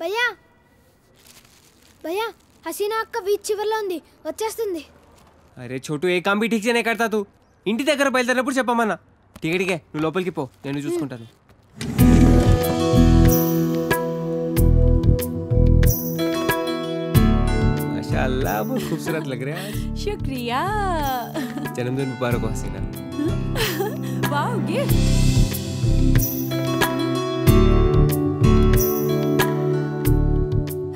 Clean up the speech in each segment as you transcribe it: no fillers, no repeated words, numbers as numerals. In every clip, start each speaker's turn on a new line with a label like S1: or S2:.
S1: భయ్యా భయ్యా హసీనా అక్క బీచ్ చివర్లో ఉంది, వచ్చేస్తుంది.
S2: అరే చోటు ఏ కామ్ भी ठीक से नहीं करता तू. ఇంటి దగ్గర బయలుదేరినప్పుడు చెప్పమన్నా. టికెట్కే నువ్వు లోపలికి పో, నేను చూసుకుంటాను. माशाअल्लाह बहुत खूबसूरत लग रहा है.
S3: शुक्रिया.
S2: जन्मदिन मुबारक हो हसीना.
S3: Wow gift.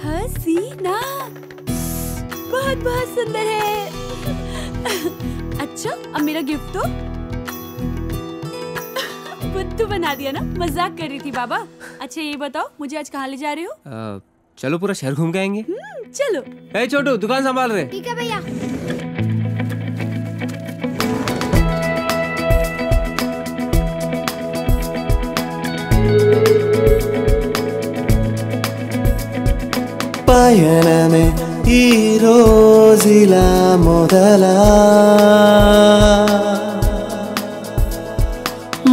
S3: हसीना बहुत बहुत सुंदर है. अच्छा अब मेरा गिफ्ट तो बुद्धू बना दिया ना, मजाक कर रही थी बाबा. अच्छा ये बताओ मुझे आज कहाँ ले जा रहे हो?
S2: चलो पूरा शहर घूम के आएंगे.
S3: चलो.
S2: ए छोटू दुकान संभाल रहे.
S1: ठीक है भैया.
S4: పయనమే ఈ రోజులా మొదలా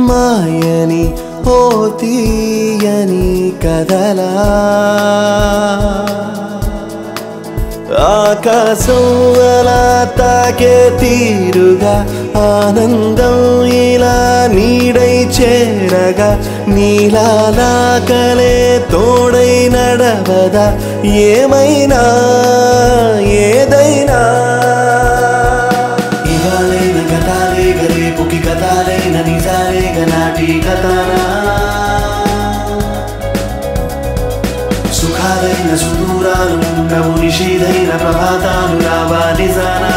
S4: మాయని ఓ తీయని కదలా ఆకాశం అలా తాకే తీరుగా ఆనందం ఇలా నీడై చేరగా నీలా కలే తోడై నడవదా ఏమైనా ఏదైనా ఇవాళైన గతాలే రేపుకి కథాలైన నిజాలే గనాటి కథనా సుఖాలైన సుదూరాలు ఉండవు నిషీదైన ప్రభాతాలు రావా నిజానా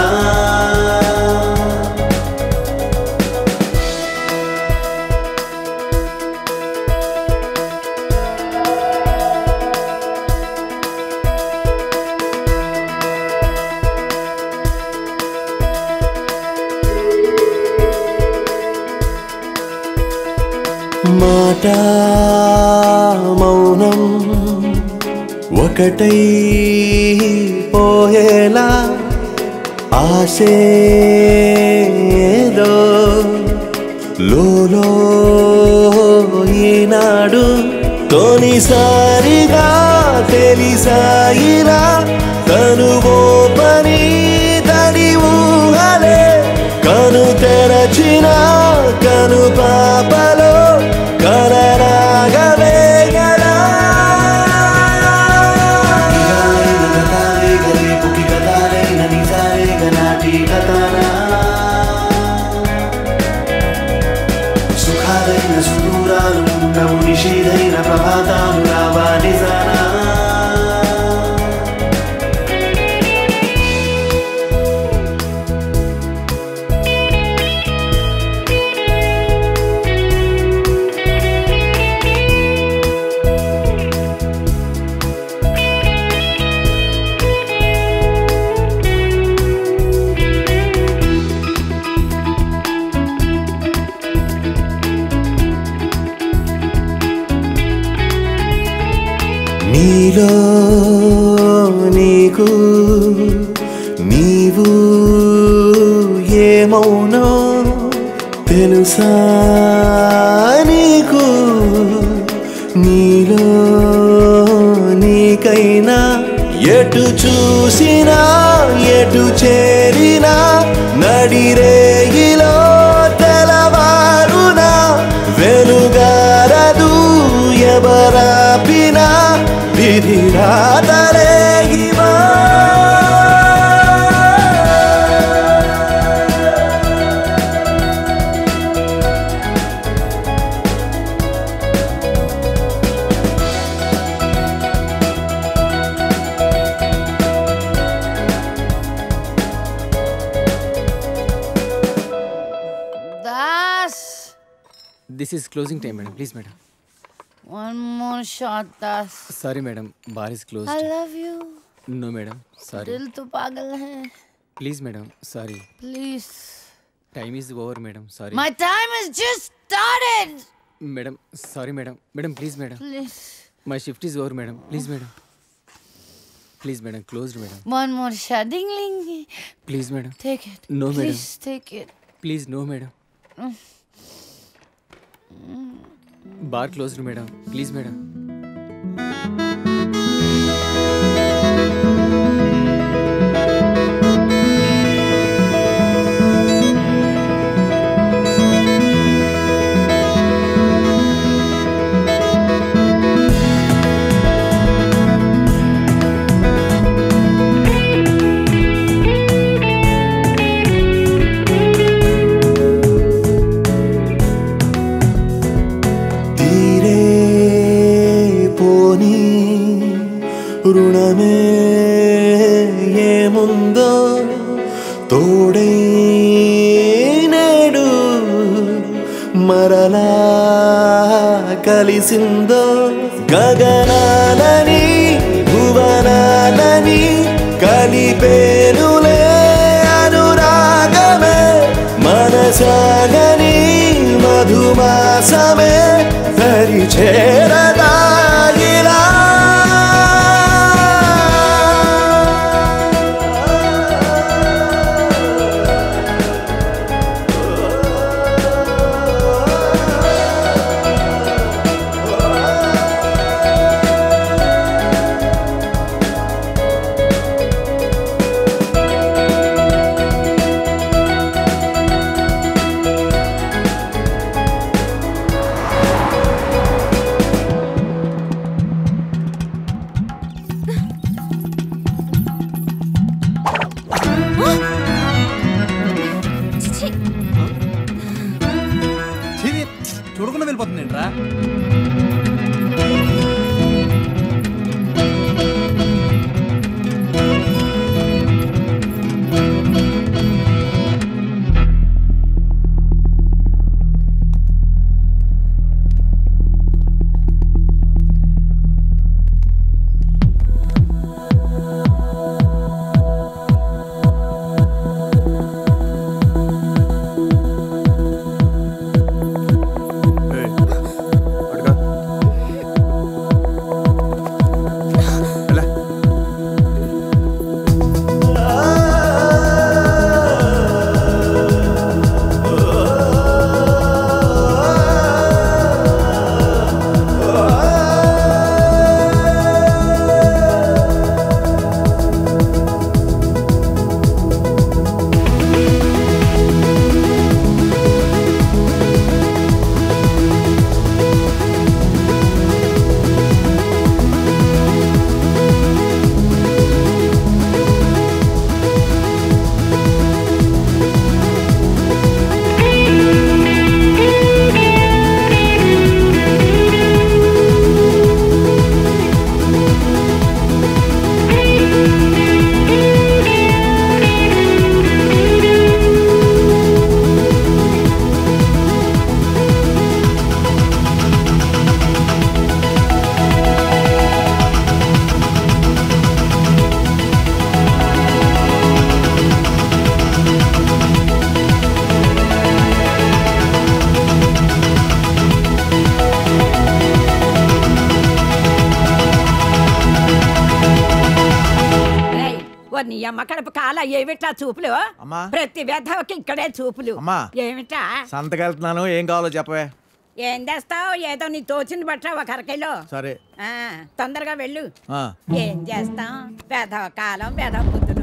S4: మాట మౌనం ఒకటై పోయేలా ఆశేదో లోలో ఈనాడు తొలిసారిగా తెలిసాయిరా తనువో పని తడి ఊహలే కను తెరచిన కను పాపలో కలరాగవే గలా రేపుకి కథాలైన నిజాలే గనాటి కథనా సుఖాలైన సుదూరాలు ఉండవు నిషీదైన ప్రభాతాలు రావా నిజానా నీలో నీకు నీవు ఏమౌనో తెలుసా నీకు నీలో నీకైనా ఎటు చూసినా ఎటు చేరినా నడిరేగిలో తెలవారునా వెలుగారదు ఎవరాపినా విధి రాతలేగివా
S5: Das.
S2: This is closing time, madam. Please, madam.
S5: One more shot, Das.
S2: Sorry, madam. Bar is closed.
S5: I love you.
S2: No, madam. Sorry.
S5: दिल तो पागल है.
S2: Please, madam. Sorry.
S5: Please.
S2: Time is over, madam. Sorry.
S5: My time has just started.
S2: Madam, sorry, madam. Madam, please, madam.
S5: Please.
S2: My shift is over, madam. Please, madam. Please, madam. Closed, madam.
S5: One more shot. Ding, ding.
S2: Please, madam.
S5: Take it.
S2: No, madam.
S5: Please take it.
S2: Please, no, madam. Bar closed, madam. Please, madam.
S4: రుణమే ఏముందో తోడై నేడు మరలా కలిసిందో గగనాలని భువనాలని కలిపేనులే అనురాగమే మనసాగని మధుమాసమే దరి చేరదాగిలా
S6: చూడకుండా వెళ్ళిపోతుంది ఏంట్రా?
S7: నీ అమ్మ కడుపు కాల ఏమిటా చూపులు? ప్రతి వేధవకి ఇక్కడే చూపులు. ఏమిటా
S6: సంతకెళ్తున్నాను, ఏం కావాలో చెప్పవే.
S7: ఏం చేస్తావు? ఏదో నీ తోచింది బట్ట ఒక అరకిలో.
S6: సరే
S7: తొందరగా వెళ్ళు. ఏం చేస్తాం? వేధవ కాలం, వేధవ బుద్ధులు.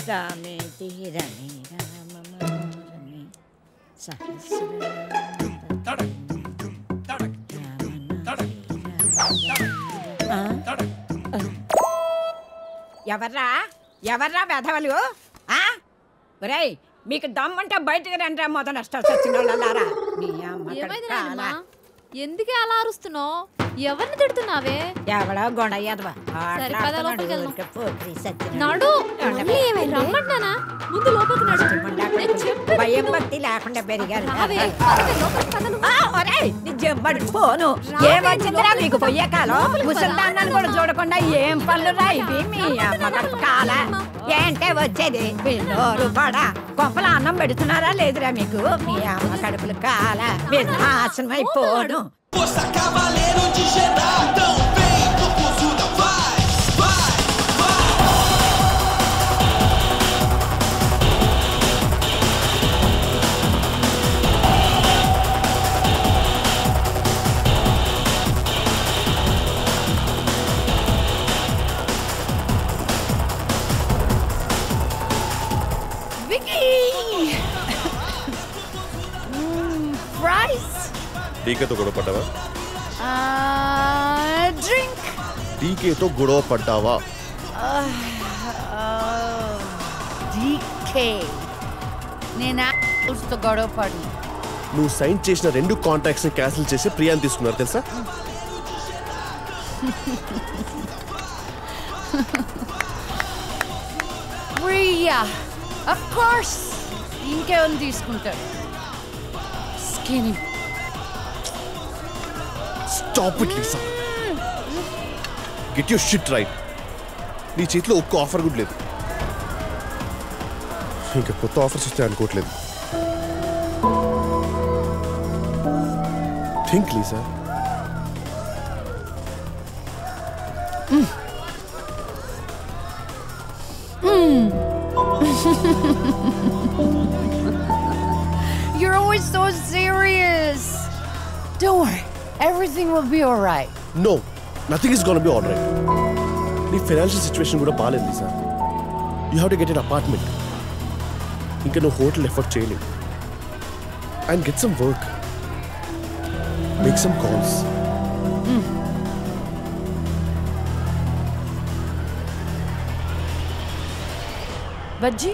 S7: రామే తీరని రామమోరని ఎవర్రా ఎవర్రా వెధవలు? ఒరేయ్, మీకు దమ్మంటే బయటకు రండి. మొదలు నష్టాలు వచ్చిన వాళ్ళారా?
S1: ఎందుకే అలా అరుస్తున్నావు? ఎవరిని తిడుతున్నావే?
S7: ఎవడో గొడయ్యదవా
S1: ముందు లోపలికి
S7: భయం భక్తి లేకుండా పెరిగారు. పోను ఏమొచ్చిందిరా మీకు పోయే కాలం? ముసల్దాన్ని కూడా చూడకుండా ఏం పనులు రా ఇవి? మీ అమ్మ కడుపు కాల ఏంటే వచ్చేది? నోరు పడా కొంపల అన్నం పెడుతున్నారా లేదురా మీకు? మీ అమ్మ కడుపులు కాల నాశనం అయిపోను.
S4: Força Cavaleiro de Jedi, então vem, Tokuzuda, vai, vai, vai.
S5: Vicky! Fries!
S8: టీకేతో గొడవ పడ్డావా?
S5: డ్రింక్.
S8: టీకేతో గొడవ పడ్డావా?
S5: డీకే. నేను తో గొడవ పడి.
S8: నువ్వు సైన్ చేసిన 2 కాంట్రాక్ట్స్ ని క్యాన్సిల్ చేసి ప్రియాని తీసుకున్నారు తెలుసా?
S5: Priya of course. ఇంకేమని తీసుకుంటారు? Skinny.
S8: Stop it Lisa. Get your shit right. నీ చేతిలో ఒక్క ఆఫర్ కూడా లేదు. ఇంకా కొత్త ఆఫర్స్ వస్తాయి అనుకోవట్లేదు. Think Lisa.
S5: You're always so serious. Don't worry. Everything will be all right.
S8: No, nothing is gonna be all right. నీ ఫైనాన్షియల్ సిచ్యువేషన్ కూడా బాగాలేదు Lisa. You have to get an apartment. ఇంకా నువ్వు హోటల్ ఎఫర్ట్ చేయలేవు. And get some work. Make some calls.
S5: Bajji?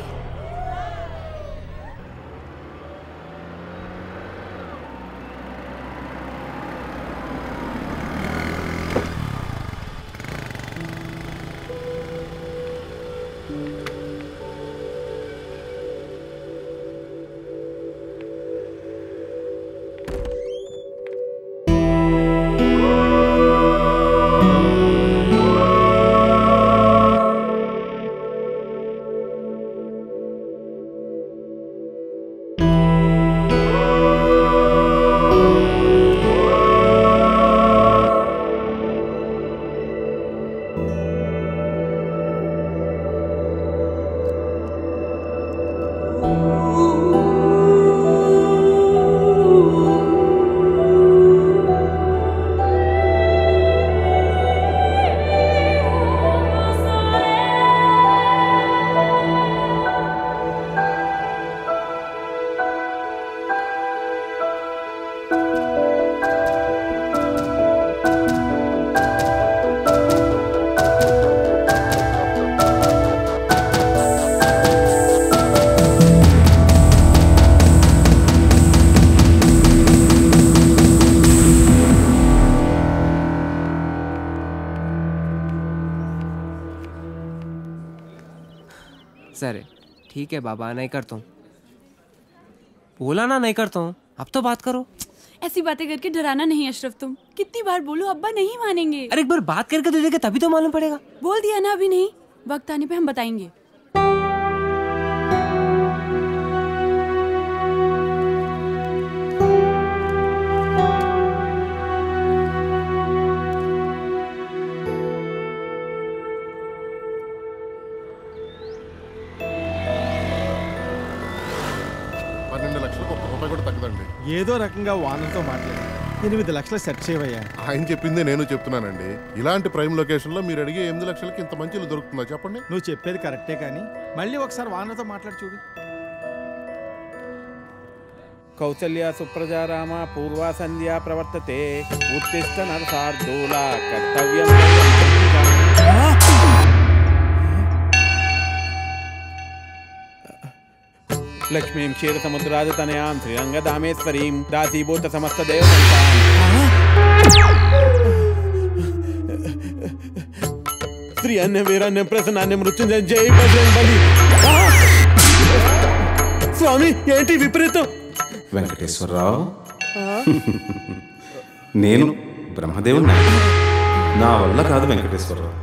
S2: Sir ठीक है बाबा, नहीं करता हूँ. बोला ना नहीं करता हूँ. अब तो बात करो.
S3: ऐसी बातें करके डराना नहीं अशरफ. तुम कितनी बार बोलो, अब्बा नहीं मानेंगे.
S2: अरे एक बार बात करके तो देखे, तभी तो मालूम पड़ेगा.
S3: बोल दिया ना, अभी नहीं, वक्त आने पे हम बताएंगे.
S6: ఏదో రకంగా వానర్తో మాట్లాడి 8 లక్షలు సెట్ చేయవయ్యా.
S9: ఆయన చెప్పిందే నేను చెప్తున్నానండి. ఇలాంటి ప్రైమ్ లొకేషన్ లో మీరు అడిగే 8 లక్షలకి ఇంత మంచి ఇల్లు దొరుకుతుందా చెప్పండి?
S6: నువ్వు చెప్పేది కరెక్టే, కానీ మళ్ళీ ఒకసారి వానర్తో మాట్లాడి చూడు.
S10: కౌసల్య సుప్రజా రామ పూర్వ సంధ్యా ప్రవర్తతే ఉత్తిష్ట నరసార్దూల కర్తవ్యం. లక్ష్మీం క్షీర సముద్రాదితనయాం శ్రీరంగదామేశ్వరీం దాసీభూత సమస్త దేవతంతాం. శ్రీ అన్య వీరాన్య ప్రసన్నాన్య మృత్యుంజయ జై బజరంగ బలి. స్వామి ఏంటి విపరీతం?
S11: వెంకటేశ్వరరావు, నేను బ్రహ్మదేవుని. నా వల్ల కాదు వెంకటేశ్వరరావు.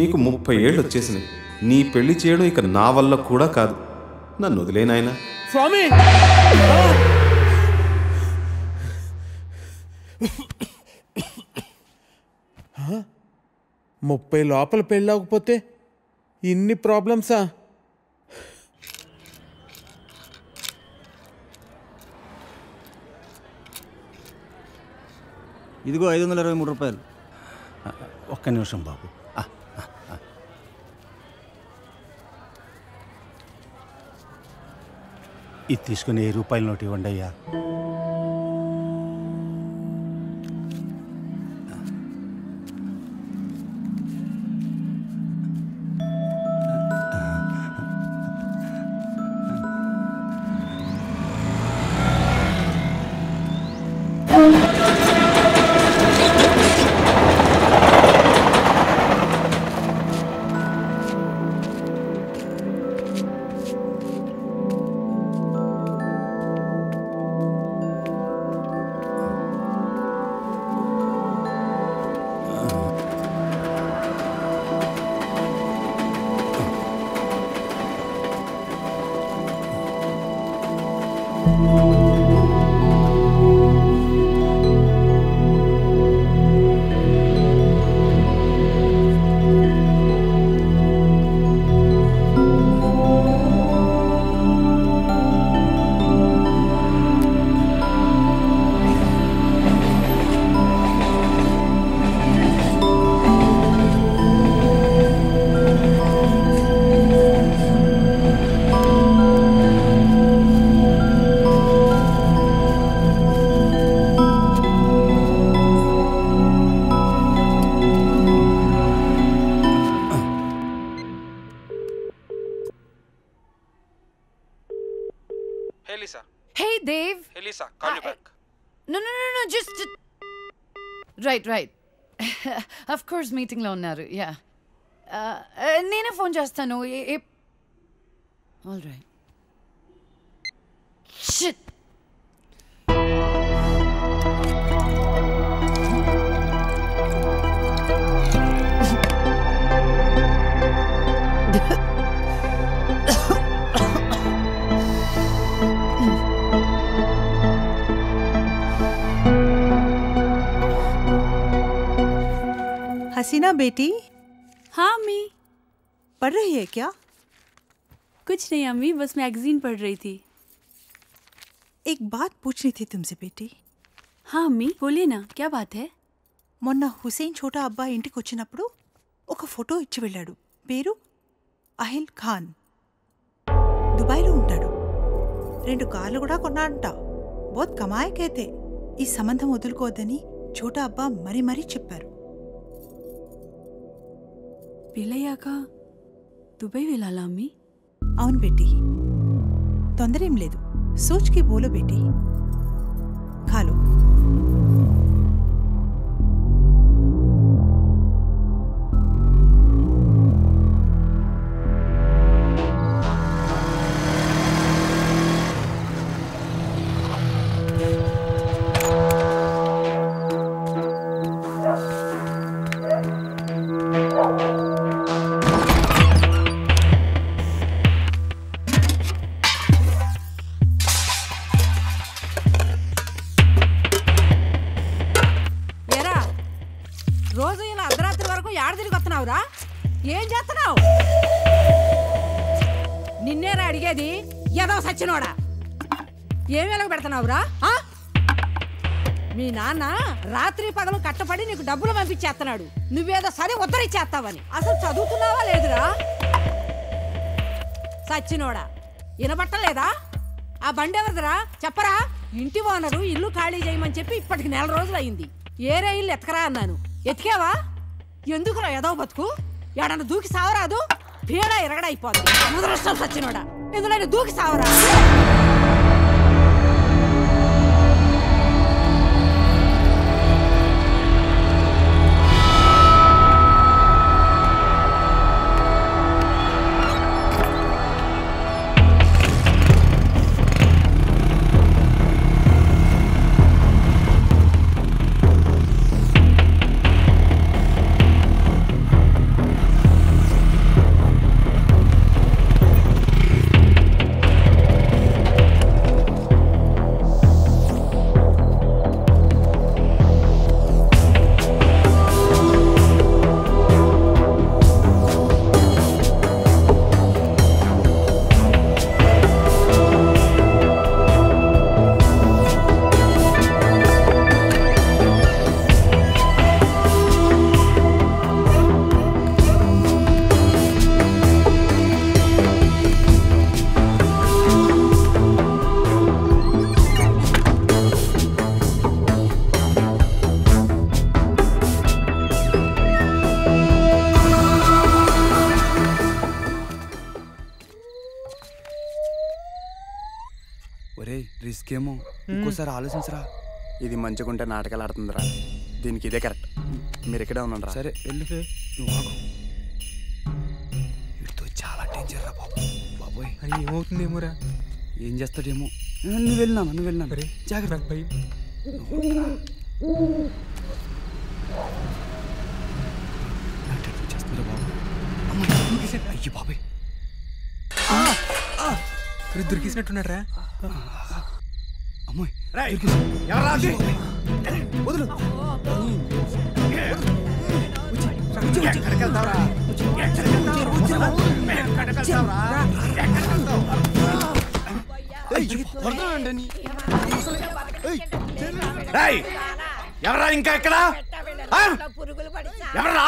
S11: నీకు 30 ఏళ్ళు వచ్చేసినాయి. నీ పెళ్లి చేయడం ఇక నా వల్ల కూడా కాదు. నన్ను వదిలేనాయన.
S10: స్వామి 30 లోపల పెళ్ళవకపోతే ఇన్ని ప్రాబ్లమ్సా?
S6: ఇదిగో 523 రూపాయలు. ఒక్క నిమిషం బాబు. ఇది తీసుకుని 1000 రూపాయల నోటు ఇవ్వండి అయ్యా.
S5: Hey, Dave.
S2: Hey, Lisa, call you back.
S5: No, just... Right. Of course, meeting lo unnaru. Yeah. Nene phone chestanu. All right. Shit.
S12: हसीना बेटी।
S3: हाँ अम्मी।
S12: पढ़ रही है क्या?
S3: कुछ नहीं अम्मी, बस मैगजीन पढ़ रही थी।
S12: एक बात पूछनी थी तुमसे बेटी।
S3: हाँ अम्मी बोलिए ना, क्या बात है?
S12: మొన్న హుసేన్ చోటా అబ్బా ఇంటికి వచ్చినప్పుడు ఒక ఫోటో ఇచ్చి వెళ్ళాడు. పేరు అహిల్ ఖాన్. దుబాయ్లో ఉంటాడు. 2 కార్లు కూడా కొన్నాడంట. బోత్ కమాయకైతే ఈ సంబంధం వదులుకోవద్దని చోటా అబ్బా మరీ చెప్పారు.
S3: పెళ్ళయ్యాక దుబాయ్ వెళ్ళాలా అమ్మి?
S12: అవును బేటీ, తొందరేం లేదు. సోచ్కి బోలో బేటీ. ఖాలో.
S7: రోజు ఇలా అర్ధరాత్రి వరకు ఏడ తిరిగి వస్తున్నావురా? ఏం చేస్తున్నావు? నిన్నేరా అడిగేది, ఏదో సచ్చినోడా. ఏం వెలగ పెడుతున్నావురా? మీ నాన్న రాత్రి పగలు కట్టపడి నీకు డబ్బులు పంపించేస్తున్నాడు. నువ్వేదో సరే ఉత్తరిచ్చేస్తావని. అసలు చదువుతున్నావా లేదురా? సచ్చినోడా, వినబట్టలేదా? ఆ బండి ఎవరిదిరా చెప్పరా? ఇంటి ఓనరు ఇల్లు ఖాళీ చేయమని చెప్పి ఇప్పటికి 4 రోజులు అయింది. ఏరే ఇల్లు ఎతకరా అన్నాను. ఎతికావా? ఎందుకురా ఏదో బతుకు? ఎడన్నా దూకి సావరాదు? పీడ ఎరగడైపోద్ది. ముదరష్టం సచ్చినోడా, ఎందులో దూకి సావరా?
S13: ఒరే రిస్క్ ఏమో, ఇంకోసారి ఆలోచించరా. ఇది మంచిగుంటే నాటకాలు ఆడుతుందిరా. దీనికి ఇదే కరెక్ట్. మీరు ఇక్కడే ఉన్నారా?
S6: సరే వెళ్ళిపో. నువ్వు ఆగు.
S13: వీటితో చాలా డేంజర్ రా బాబు. బాబోయ్
S6: అరే ఏమవుతుందేమోరా.
S13: ఏం చేస్తాడేమో. నువ్వు వెళ్ళినా జాగ్రత్త.
S6: భయం.
S13: చేస్తుందిరా బాబు. అయ్యి బాబాయ్
S6: దొరికేసినట్టున్నారా.
S13: అమ్మాయి
S6: వదులు.
S10: ఎవరా ఇంకా ఎక్కడ? ఎవరా?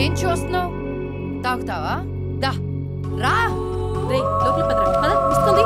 S5: ఏం చూస్తున్నావు? తాగుతావా? దా రా. రే లోపల పదరా. పద వస్తుంది.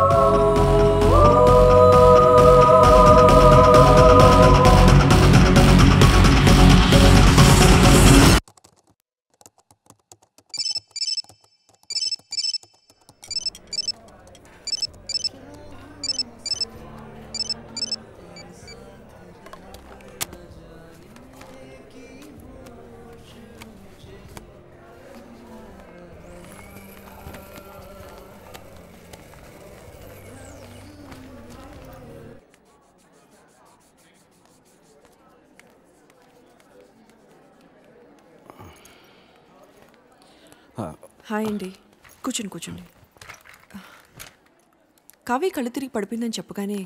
S14: హాయ్ అండి. కూర్చోండి. కావ్య కళ్ళు తిరిగి పడిపోయిందని చెప్పగానే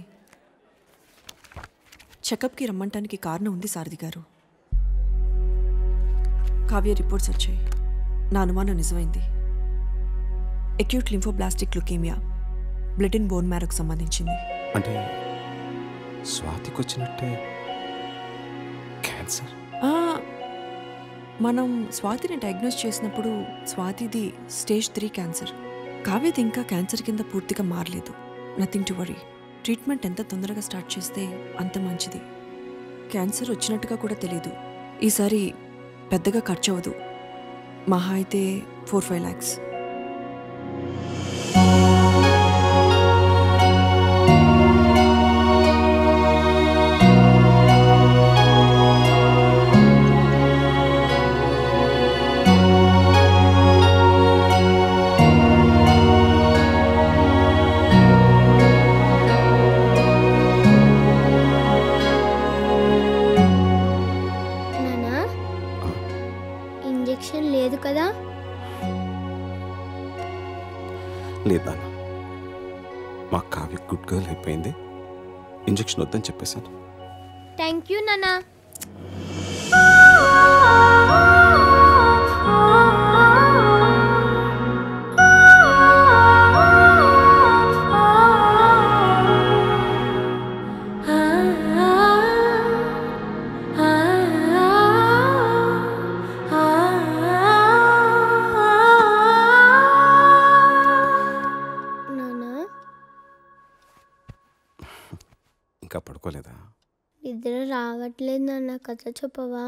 S14: చెకప్కి రమ్మంటానికి కారణం ఉంది సారథి గారు. కావ్య రిపోర్ట్స్ వచ్చాయి. నా అనుమానం నిజమైంది. Acute lymphoblastic leukaemia, blood and bone మ్యారోకు సంబంధించింది.
S11: అంటే స్వాతికి వచ్చినట్టే క్యాన్సర్.
S14: మనం స్వాతిని డయాగ్నోస్ చేసినప్పుడు స్వాతిది స్టేజ్ 3 క్యాన్సర్. కావ్యది ఇంకా క్యాన్సర్ కింద పూర్తిగా మారలేదు. Nothing to worry. ట్రీట్మెంట్ ఎంత తొందరగా స్టార్ట్ చేస్తే అంత మంచిది. క్యాన్సర్ వచ్చినట్టుగా కూడా తెలీదు. ఈసారి పెద్దగా ఖర్చు అవ్వదు. మహా అయితే 4-5 lakhs.
S1: లేదు కదా?
S11: లేదు నాన్న, మా కావ్య గుడ్ గర్ల్ అయిపోయింది. ఇంజెక్షన్ వద్దని చెప్పేశాను.
S1: థ్యాంక్ యూ నాన్న.
S11: ఇంకా పడుకోలేదా?
S1: నిద్ర రావట్లేదు నాన్న, కథ చెప్పవా?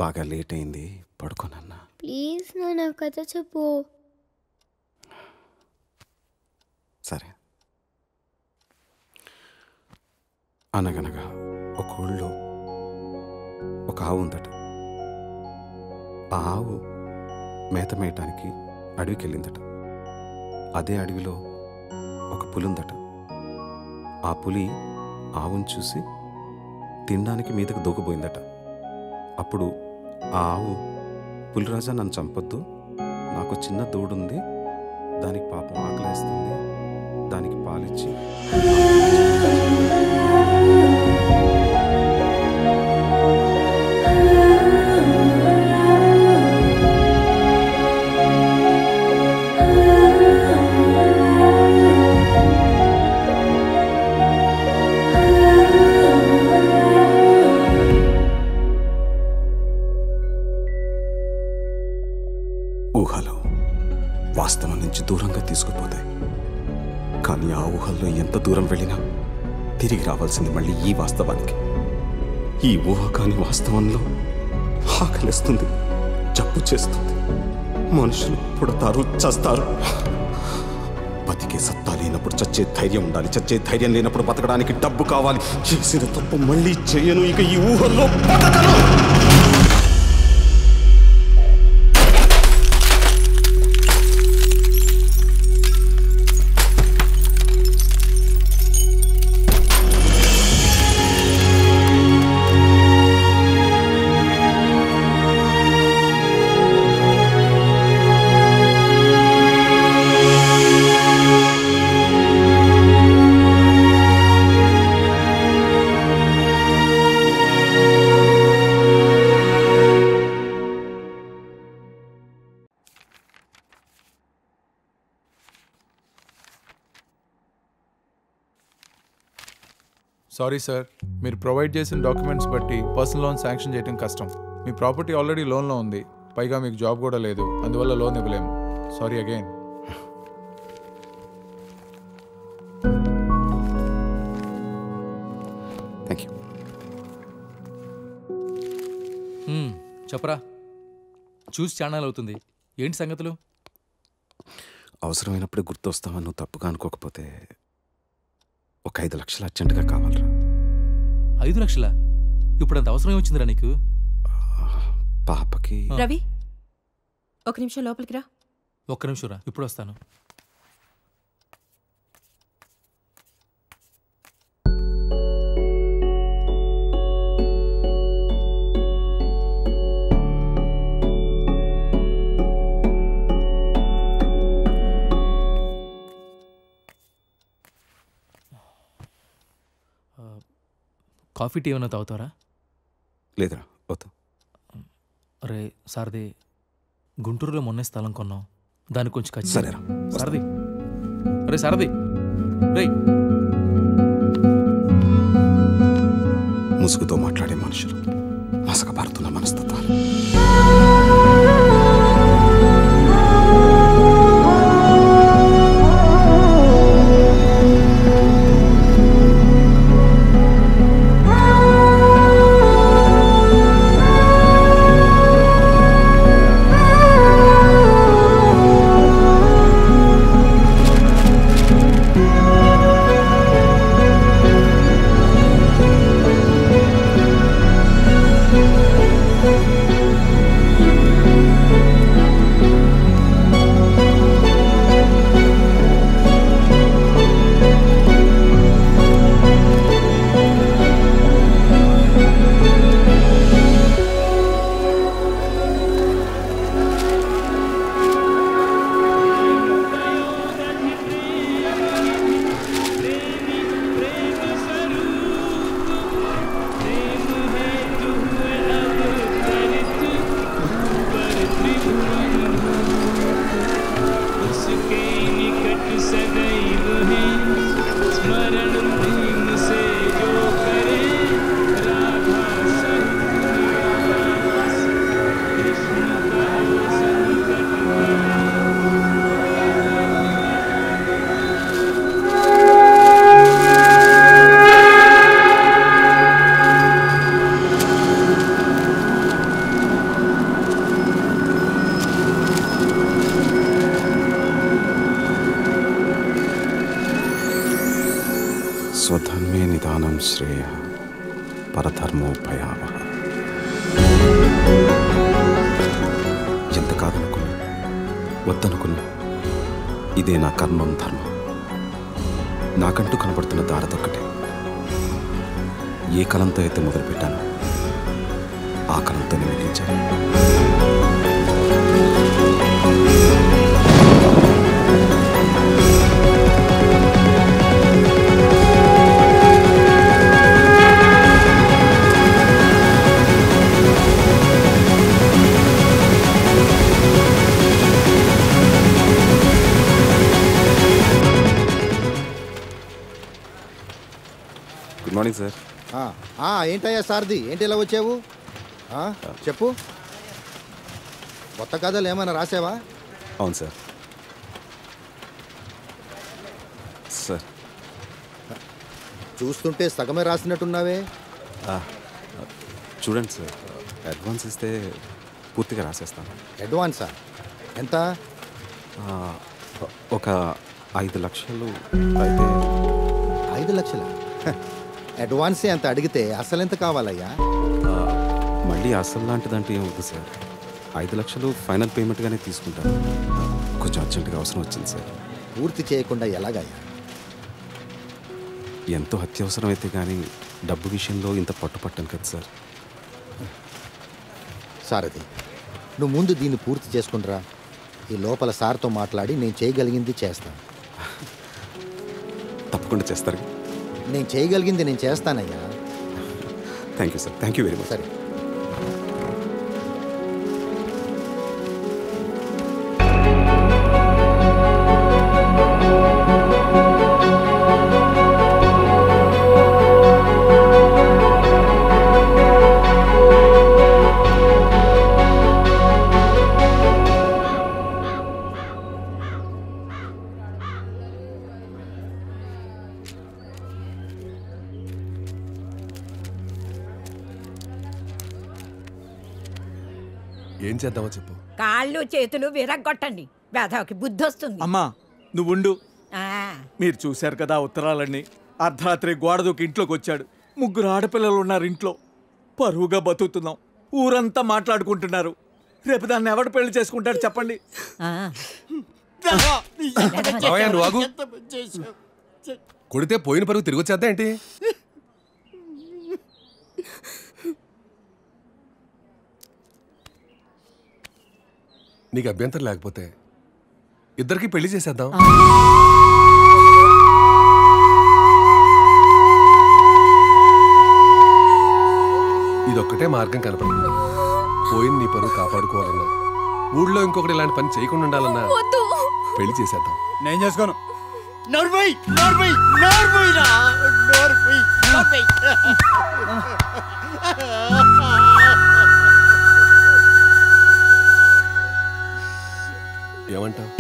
S11: బాగా లేట్ అయింది, పడుకోనన్నా.
S1: ప్లీజ్ నాన్న, కథ చెప్పు.
S11: సరే. అనగనగా ఒక ఊళ్ళో ఒక ఆవు ఉందట. ఆ ఆవు మేత మేయటానికి అడవికి వెళ్ళిందట. అదే అడవిలో ఒక పులి ఉందట. ఆ పులి ఆవును చూసి తినడానికి మీదకు దూకపోయిందట. అప్పుడు ఆ ఆవు, పులిరాజా నన్ను చంపొద్దు, నాకు చిన్న దూడుంది, దానికి పాపం ఆకలేస్తుంది, దానికి పాలిచ్చి ఊహలు వాస్తవం నుంచి దూరంగా తీసుకుపోతాయి. కానీ ఆ ఊహల్లో ఎంత దూరం వెళ్ళినా తిరిగి రావాల్సింది మళ్ళీ ఈ వాస్తవానికి. ఈ ఊహ కాని వాస్తవంలో ఆకలిస్తుంది, జబ్బు చేస్తుంది. మనుషులు పుడతారు, చస్తారు. బతికే సత్తా లేనప్పుడు చచ్చే ధైర్యం ఉండాలి. చచ్చే ధైర్యం లేనప్పుడు బతకడానికి డబ్బు కావాలి. చేసిన తప్పు మళ్ళీ చేయను, ఇక ఈ ఊహల్లో బతకను.
S15: సారీ సార్, మీరు ప్రొవైడ్ చేసిన డాక్యుమెంట్స్ బట్టి పర్సనల్ లోన్ శాంక్షన్ చేయడం కష్టం. మీ ప్రాపర్టీ ఆల్రెడీ లోన్లో ఉంది, పైగా మీకు జాబ్ కూడా లేదు, అందువల్ల లోన్ ఇవ్వలేము. Sorry again.
S11: Thank you.
S16: చెప్పరా, చూసి ఛానల్ అవుతుంది. ఏంటి సంగతులు?
S11: అవసరమైనప్పుడు గుర్తొస్తామని నువ్వు తప్పుగా అనుకోకపోతే ఒక 5 లక్షలు అర్జెంటుగా కావాలరా.
S16: 5 లక్షలా? ఇప్పుడు అంత అవసరం వచ్చిందిరా నీకు?
S11: పాపకి.
S14: రవి, ఒక నిమిషం లోపలికి రా.
S16: ఒక్క నిమిషం రా, ఇప్పుడు వస్తాను. కాఫీ టీ ఏమైనా తాగుతారా?
S11: లేదురా, వద్దు.
S16: అరే సారథి, గుంటూరులో మొన్నే స్థలం కొన్నాం, దానికి కొంచెం ఖర్చు.
S11: సరేరా
S16: సారథి. అరే సారథి, రే.
S11: ముసుగుతో మాట్లాడే మనుషులు, మసకబారుతున్న మనస్తత్వాలు. స్వధర్మే నిదానం శ్రేయ పరధర్మో భయావహ. ఎంత కాదనుకున్నా, వద్దనుకున్నా, ఇదే నా కర్మం ధర్మం. నాకంటూ కనబడుతున్న దారదొక్కటే. ఏ కలంతో అయితే మొదలుపెట్టాను, ఆ కలంతోనే ముగించాను. Good morning sir.
S17: ఏంటయ్యా సారథి, ఏంటి ఇలా వచ్చావు? చెప్పు, కొత్త కథలు ఏమైనా రాసావా?
S11: అవును సార్. సార్
S17: చూస్తుంటే సగమే రాసినట్టున్నావే.
S11: చూడండి సార్, అడ్వాన్స్ ఇస్తే పూర్తిగా రాసేస్తాను.
S17: అడ్వాన్సా? ఎంత?
S11: ఒక 5 లక్షలు అయితే.
S17: 5 లక్షలా? అడ్వాన్సే అంత అడిగితే అసలు ఎంత కావాలయ్యా?
S11: మళ్ళీ అసలు లాంటిదంటే ఏం వద్దు సార్. 5 లక్షలు ఫైనల్ పేమెంట్గానే తీసుకుంటాను. కొంచెం అర్జెంటుగా అవసరం వచ్చింది సార్.
S17: పూర్తి చేయకుండా ఎలాగయ్యా?
S11: ఎంతో అత్యవసరమైతే కానీ డబ్బు విషయంలో ఇంత పట్టుపట్టాను కదా సార్.
S17: సారథి, నువ్వు ముందు దీన్ని పూర్తి చేసుకుంటురా. ఈ లోపల సార్తో మాట్లాడి నేను చేయగలిగింది చేస్తాను.
S11: తప్పకుండా చేస్తారు.
S17: నేను చేయగలిగింది నేను చేస్తానయ్యా.
S11: Thank you sir. Thank you very much.
S17: సరే.
S18: ఏం చేద్దామో చెప్పు.
S7: కాళ్ళు చేతులు విరగ్గొట్టండి, వేధవకి బుద్ధి వస్తుంది.
S6: అమ్మా నువ్వుండు.
S7: ఆ,
S6: మీరు చూశారు కదా ఉత్తరాలన్నీ. అర్ధరాత్రి గోడ దూకి ఇంట్లోకి వచ్చాడు. 3 ఆడపిల్లలు ఉన్నారు ఇంట్లో. పరువుగా బతుకుతున్నాం. ఊరంతా మాట్లాడుకుంటున్నారు. రేపు దాన్ని ఎవడు పెళ్లి చేసుకుంటాడు చెప్పండి.
S18: నువ్వు ఆగు. కొడితే పోయిన పరుగు తిరిగి వచ్చేద్దా ఏంటి? నీకు అభ్యంతరం లేకపోతే ఇద్దరికి పెళ్లి చేసేద్దాం. ఇదొక్కటే మార్గం కనపడుతుంది. పోయిన నీ పరువు కాపాడుకోవాలన్నా, ఊళ్ళో ఇంకొకటి ఇలాంటి పని చేయకుండా ఉండాలన్నా పెళ్లి చేసేద్దాం.
S6: నేను చేసుకోను.
S18: ఏమంటావు?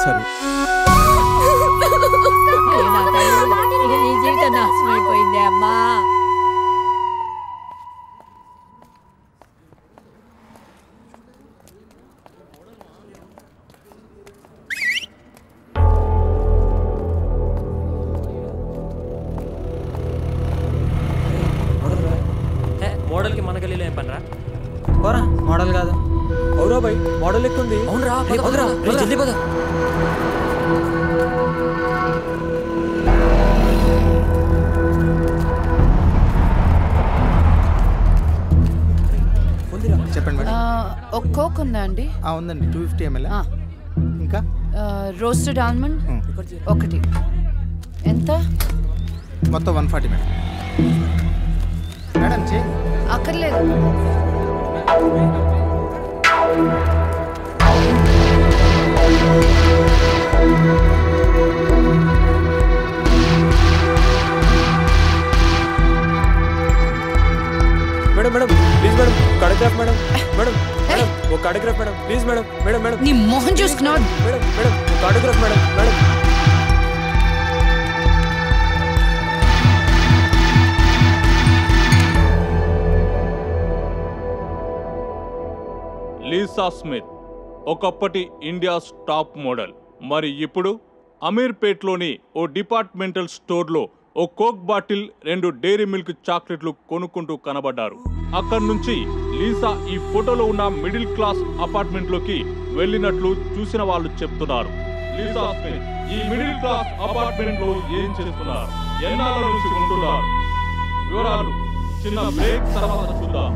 S6: సరే.
S7: నీ జీవితం నాశనమైపోయింది అమ్మా.
S19: మోడల్కి మన గల్లీలో ఏం పనిరా?
S20: పోరా, మోడల్ కాదు. అవురా బాయ్, మోడల్ ఎక్కుంది.
S19: అవునరా, జల్దీ పద.
S6: చెప్పండి మేడం.
S5: ఒక కోక్ ఉందా అండి?
S6: ఉందండి, 250 ml. ఇంకా
S5: రోస్టెడ్ ఆల్మండ్ ఒకటి. ఎంత?
S6: మొత్తం 140 మేడం. మేడం చే
S5: అక్కర్లేదు.
S20: Madam madam please madam, cardiograph madam. Madam madam ఒక cardiograph madam please madam. Madam madam
S5: నీ మొహం చూసుకున్నావు.
S20: Madam madam cardiograph madam. Madam
S21: Lisa Smith ఒకప్పటి ఇండియాస్ టాప్ మోడల్. మరి ఇప్పుడు అమీర్పేట్లోని ఓ డిపార్ట్మెంటల్ స్టోర్లో ఓ కోక్ బాటిల్, 2 డైరీ మిల్క్ చాక్లెట్లు కొనుక్కుంటూ కనబడ్డారు. అక్కడి నుంచి లీసా ఈ ఫోటోలో ఉన్న మిడిల్ క్లాస్ అపార్ట్మెంట్లోకి వెళ్ళినట్లు చూసిన వాళ్ళు చెప్తున్నారు. లీసా స్మిత్ ఈ మిడిల్ క్లాస్ అపార్ట్మెంట్లో ఏం చేస్తున్నారు, ఎన్నాళ్ళ నుంచి ఉంటున్నారు, వివరాలు చిన్న బ్రేక్ తర్వాత చూద్దాం.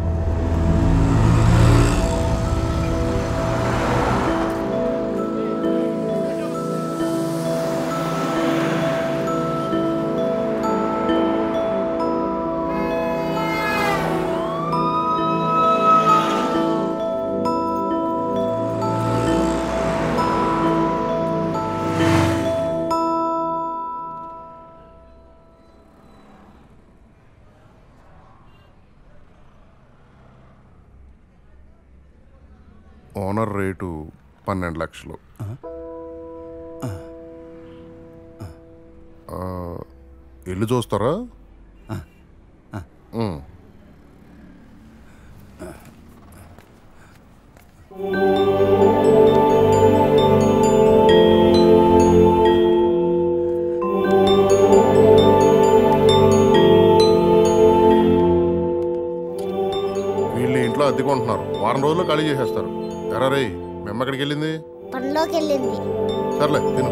S9: ఓనర్ రేటు 12 లక్షలు. ఇల్లు చూస్తారా? వీళ్ళు ఇంట్లో అద్దెకుంటున్నారు, వారం రోజుల్లో ఖాళీ చేసేస్తారు. ఎరా రే, మేము ఎక్కడికి వెళ్ళింది?
S1: పనిలోకి వెళ్ళింది.
S9: సర్లే తిను.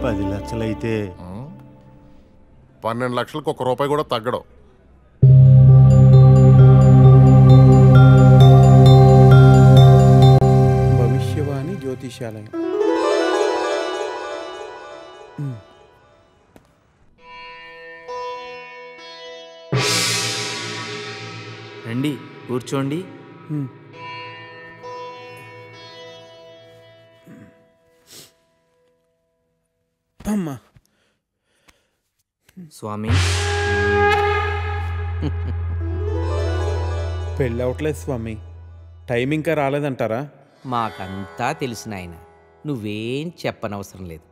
S4: $10 లక్షలైతే
S9: 12 లక్షలకు ₹1 కూడా తగ్గడం.
S10: భవిష్యవాణి జ్యోతిషాలయం.
S20: రండి కూర్చోండి.
S10: అమ్మా
S20: స్వామి,
S10: పెళ్ళి అవట్లేదు స్వామి. టైం ఇంకా రాలేదంటారా?
S22: మాకంతా తెలిసిన ఆయన, నువ్వేం చెప్పనవసరం లేదు.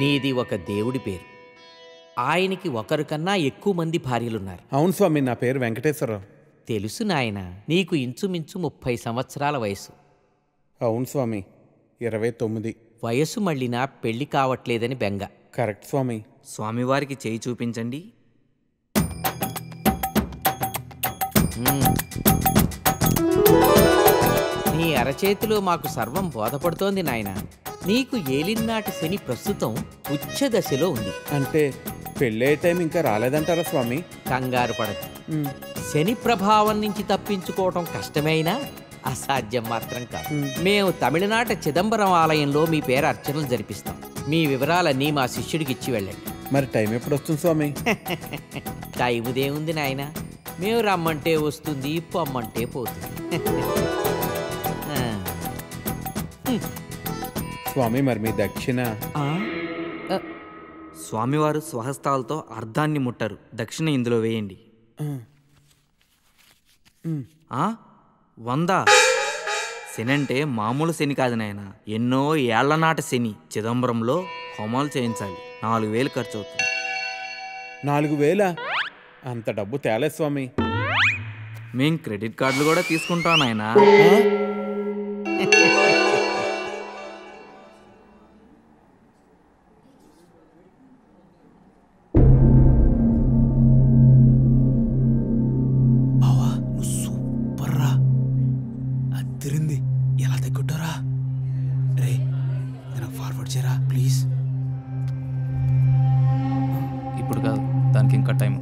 S22: నీది ఒక దేవుడి పేరు. ఆయనకి ఒకరు కన్నా ఎక్కువ మంది భార్యలున్నారు.
S10: అవును స్వామి, నా పేరు వెంకటేశ్వరరావు.
S22: తెలుసు నాయన, నీకు ఇంచుమించు 30 సంవత్సరాల వయసు.
S10: అవును స్వామి, 29.
S22: వయసు మళ్ళినా పెళ్లి కావట్లేదని బెంగ.
S10: కరెక్ట్ స్వామి.
S20: స్వామివారికి చేయి చూపించండి.
S22: నీ అరచేతిలో మాకు సర్వం బోధపడుతోంది నాయన. నీకు ఏలినాటి శని ప్రస్తుతం ఉచ్చ దశలో ఉంది.
S10: అంటే పెళ్ళే టైం ఇంకా రాలేదంటారా స్వామి?
S22: కంగారు పడదు. శని ప్రభావం నుంచి తప్పించుకోవటం కష్టమైనా అసాధ్యం మాత్రం కాదు. మేము తమిళనాట చిదంబరం ఆలయంలో మీ పేరు అర్చనలు జరిపిస్తాం. మీ వివరాలన్నీ మా శిష్యుడికి ఇచ్చి వెళ్ళండి.
S10: మరి టైం ఎప్పుడు వస్తుంది స్వామి?
S22: టైముదేముంది నాయన, మేము రమ్మంటే వస్తుంది, పొమ్మంటే పోతుంది.
S10: స్వామి మరి మీ దక్షిణ?
S20: స్వామివారు స్వహస్తాలతో అర్ధాన్ని ముట్టరు. దక్షిణ ఇందులో వేయండి. 100. శని అంటే మామూలు శని కాదు నాయన, ఎన్నో ఏళ్లనాటి శని. చిదంబరంలో హోమాలు చేయించాలి. 4000 ఖర్చు అవుతుంది.
S10: 4000? అంత డబ్బు తేలే స్వామి.
S20: మేం క్రెడిట్ కార్డులు కూడా తీసుకుంటాం నాయన.
S23: తిరింది ఎలా తగ్గుంటారా? రే నేను ఫార్వర్డ్ చేయరా ప్లీజ్.
S16: ఇప్పుడు కాదు, దానికి ఇంకా టైం.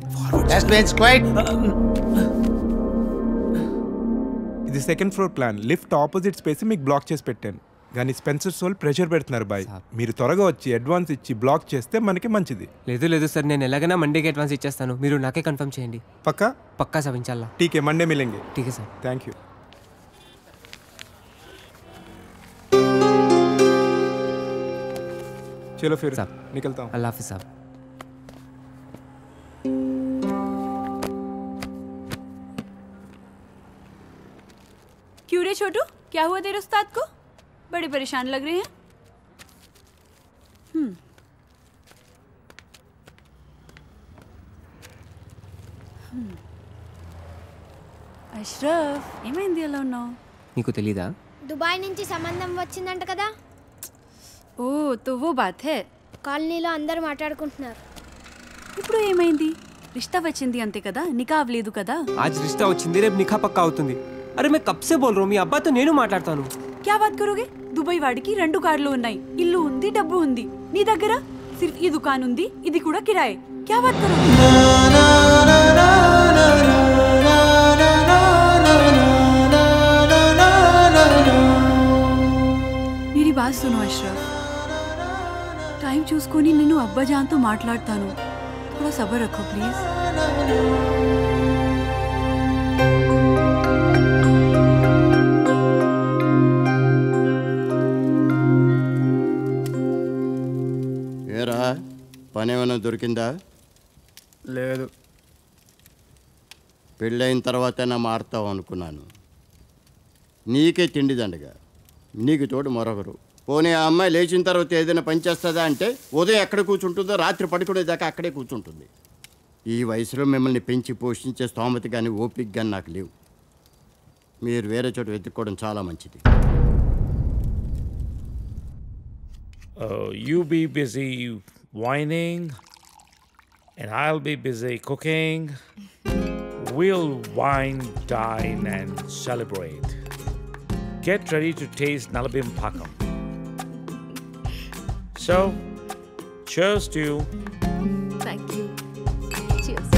S24: ఇది second floor plan. Lift opposite space మీకు బ్లాక్ చేసి పెట్టాను, కానీ స్పెన్సర్ సోల్ ప్రెషర్ పెడుతున్నారు బాయ్. మీరు త్వరగా వచ్చి అడ్వాన్స్ ఇచ్చి బ్లాక్ చేస్తే మనకి మంచిది.
S2: లేదు సార్, నేను ఎలాగైనా మండేకి అడ్వాన్స్ ఇచ్చేస్తాను. మీరు నాకే కన్ఫర్మ్ చేయండి. పక్కా సార్, ఇన్షాల్లా.
S24: ఠీకే, మండే మిలేంగే.
S2: ఠీకే సార్.
S24: Thank you. चलो फिर निकलता हूँ.
S2: अल्लाह हाफिज़ साहब.
S3: क्यों रे छोटू, क्या हुआ तेरे उस्ताद को? बड़े परेशान लग रहे हैं. అష్రఫ్, ఏమైంది అలా ఉన్నావు?
S2: నీకు తెలీదా?
S1: దుబాయ్ నుంచి సంబంధం వచ్చిందంట కదా.
S3: ఓ తో వో బాత్ హై.
S1: కాలనీలో అందరూ మాట్లాడుకుంటున్నారు.
S3: ఇప్పుడు ఏమైంది? రిష్తా వచ్చింది అంతే కదా, నికా అవ్వలేదు కదా.
S2: आज रिश्ता వచ్చింది, రేపు నికా పక్కా అవుతుంది. అరే मैं कब से बोल रहा हूं, మీ అబ్బాతో నేను మాట్లాడతాను.
S3: क्या बात करोगे? దుబాయ్ వాడికి 2 కార్లు ఉన్నాయి, ఇల్లు ఉంది, డబ్బు ఉంది. నీ దగ్గర సిర్ఫ్ ఈ దుకాన్ ఉంది, ఇది కూడా కిరాయే. क्या बात करोगे? मेरी बात सुनो अशरफ, टाइम చూసుకొని నేను అబ్బాజాన్తో మాట్లాడతాను. थोड़ा सब्र रखो प्लीज.
S4: ఏరా
S8: పని ఏమైనా దొరికిందా?
S6: లేదు.
S8: పెళ్ళైన తర్వాతైనా మారుతావు అనుకున్నాను. నీకే తిండి దండగా, నీకు తోడు మరొకరు. పోనీ ఆ అమ్మాయి లేచిన తర్వాత ఏదైనా పని చేస్తుందా అంటే ఉదయం ఎక్కడ కూర్చుంటుందో రాత్రి పడుకునేదాకా అక్కడే కూర్చుంటుంది. ఈ వయసులో మిమ్మల్ని పెంచి పోషించే స్తోమత కానీ ఓపిక కానీ నాకు లేవు. మీరు వేరే చోట వెతుక్కోవడం చాలా మంచిది.
S12: You be busy whining and I'll be busy cooking. We'll wine, dine and celebrate. Get ready to taste Nalabim Pakam. So, cheers to you.
S1: Thank you. Cheers.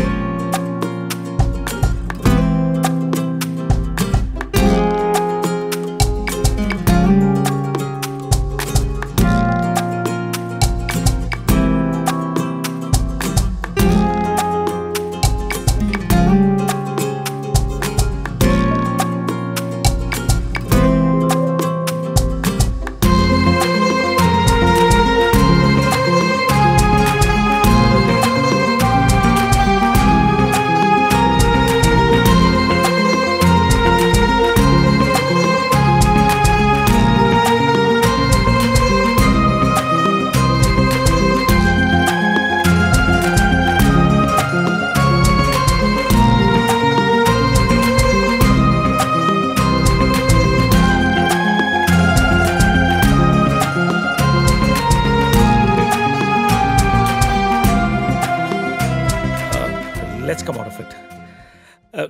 S12: Let's come out of it.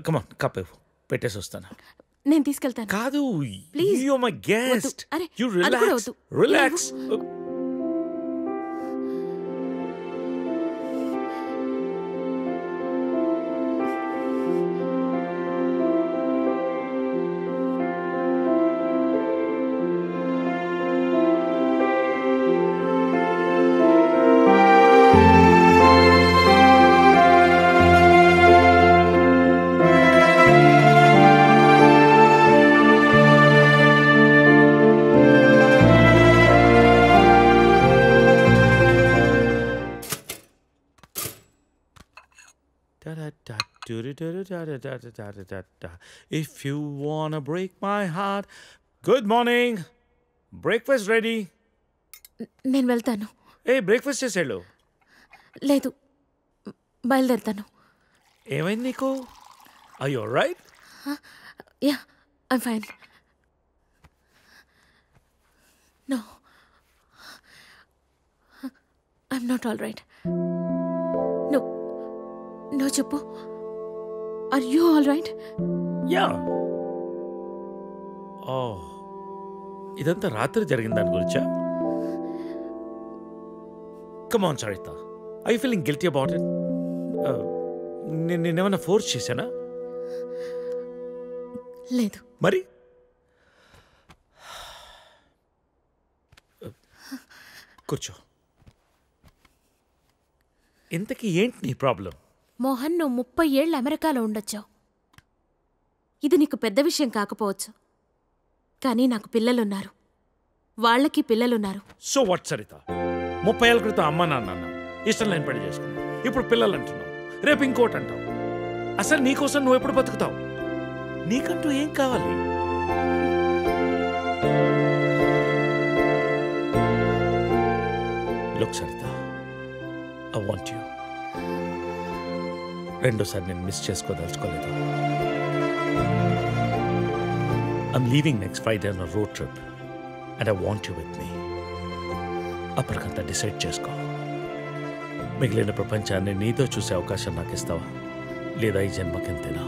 S12: Come on, cup పెట్టేసి వస్తాను.
S3: నేను తీసుకెళ్తాను.
S12: కాదు,
S3: please.
S12: You are my guest.
S3: అరే,
S12: you
S3: అది కూడా
S12: relax.
S3: వద్దు.
S12: Relax. If you wanna break my heart. Good morning. Breakfast ready.
S3: నేను వెళ్తాను.
S12: బ్రేక్ఫాస్ట్ చేసేళ్ళు.
S3: లేదు, బయలుదేరుతాను.
S12: ఏమైంది నీకు? Are you all right?
S3: Yeah, I'm fine. No, I'm not all right. No, చెప్పు. Are you all right?
S12: Yeah. Oh, ఇదంతా రాత్రి జరిగిన దాని గురించా? Come on, Sarita. Are you feeling guilty about it? నేనేమన్నా ఫోర్స్ చేశానా?
S3: లేదు.
S12: మరి కూర్చో. ఇంతకీ ఏంటి నీ ప్రాబ్లం?
S3: మోహన్, నువ్వు 30 ఏళ్ళు అమెరికాలో ఉండొచ్చావు. ఇది నీకు పెద్ద విషయం కాకపోవచ్చు, కానీ నాకు పిల్లలున్నారు, వాళ్ళకి పిల్లలున్నారు.
S12: So what Saritha? 30 ఏళ్ళ క్రితం అమ్మ నాన్న అన్నావు, ఇష్టం లేని పెళ్లి చేసుకున్నావు, ఇప్పుడు పిల్లలు అంటున్నావు, రేపు ఇంకోటి అంటావు. అసలు నీకోసం నువ్వు ఎప్పుడు బతుకుతావు? నీకంటూ ఏం కావాలి? Look Saritha, I want you. రెండోసారి నేను miss చేసుకోదలుచుకోలేదు. I'm leaving next Friday on a road trip and I want you with me. అప్పటికంతా డిసైడ్ చేసుకో. మిగిలిన ప్రపంచాన్ని నీతో చూసే అవకాశం నాకు ఇస్తావా, లేదా ఈ జన్మకింతేనా?